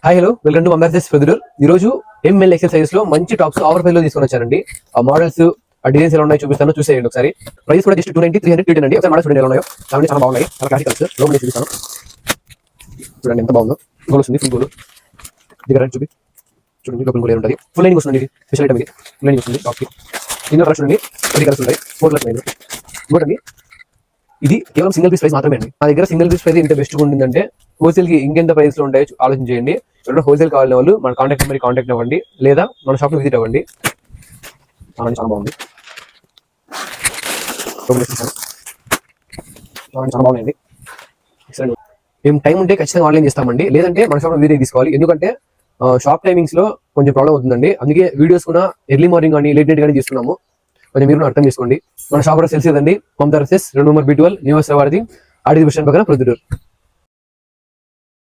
Hi hello welcome to Mummers Proddatur. ఈ రోజు M L XL size లో మంచి టాప్స్ ఆఫర్ ప్రైస్ లో తీసుకొని వచ్చారండి. ఆ మోడల్స్ ఆ డిజైన్స్ ఎలా ఉన్నాయో చూపిస్తాను, చూసేయండి ఒకసారి. ప్రైస్ కూడా జస్ట్ 290, 300, 310 అండి. ఒకసారి మోడల్స్ చూడండి ఎలా ఉన్నాయో. చాలా బాగున్నాయి, చాలా క్లాసికల్స్. లోపల చూపిస్తాను చూడండి ఎంత బాగుందో. గోల్ వస్తుంది, ఫుల్ గోల్ దగ్గర చూపి చూడండి. లోపల గోల్ ఉంటుంది, ఫుల్ లైనింగ్ వస్తుంది. స్పెషల్ ఐటమ్ ఇది, ఫుల్ లైనింగ్ వస్తుంది టాప్ కి. ఇందులో కలర్స్ చూడండి, 3 కలర్స్ ఉంటాయి, 4 కలర్స్ ఉన్నాయి. ఇంకోటండి, ఇది కేవలం సింగిల్ పీస్ ప్రైస్ మాత్రమే అండి. నా దగ్గర సింగిల్ పీస్ ప్రైస్ ఇంత బెస్ట్ ఉంటుందంటే హోల్సేల్ కి ఇంకెంత ప్రైస్ లో ఉంటాయో ఆలోచించేయండి. ఎవరైనా హోల్సేల్ కావాలని వాళ్ళు మన కాంటాక్ట్ నెంబర్ కాంటాక్ట్ అవ్వండి, లేదా మన షాప్ లో విజిట్ అవ్వండి. చాలా బాగుంది, చాలా బాగుంది. మేము టైం ఉంటే ఖచ్చితంగా ఆన్లైన్ చేస్తామండి, లేదంటే మన షాప్ లో విజిట్ తీసుకోవాలి. ఎందుకంటే షాప్ టైమింగ్స్ లో కొంచెం ప్రాబ్లం అవుతుందండి. అందుకే వీడియోస్ కూడా ఎర్లీ మార్నింగ్ కానీ లేట్ నైట్ కానీ తీస్తున్నాము. కొంచెం మీరు అర్థం చేసుకోండి. మన షాప్ కూడా తెలిసి కదండి, Mamata dresses 2 number B12 new వారధి ఆడి బస్ స్టాండ్ పక్కన ప్రొద్దుటూరు.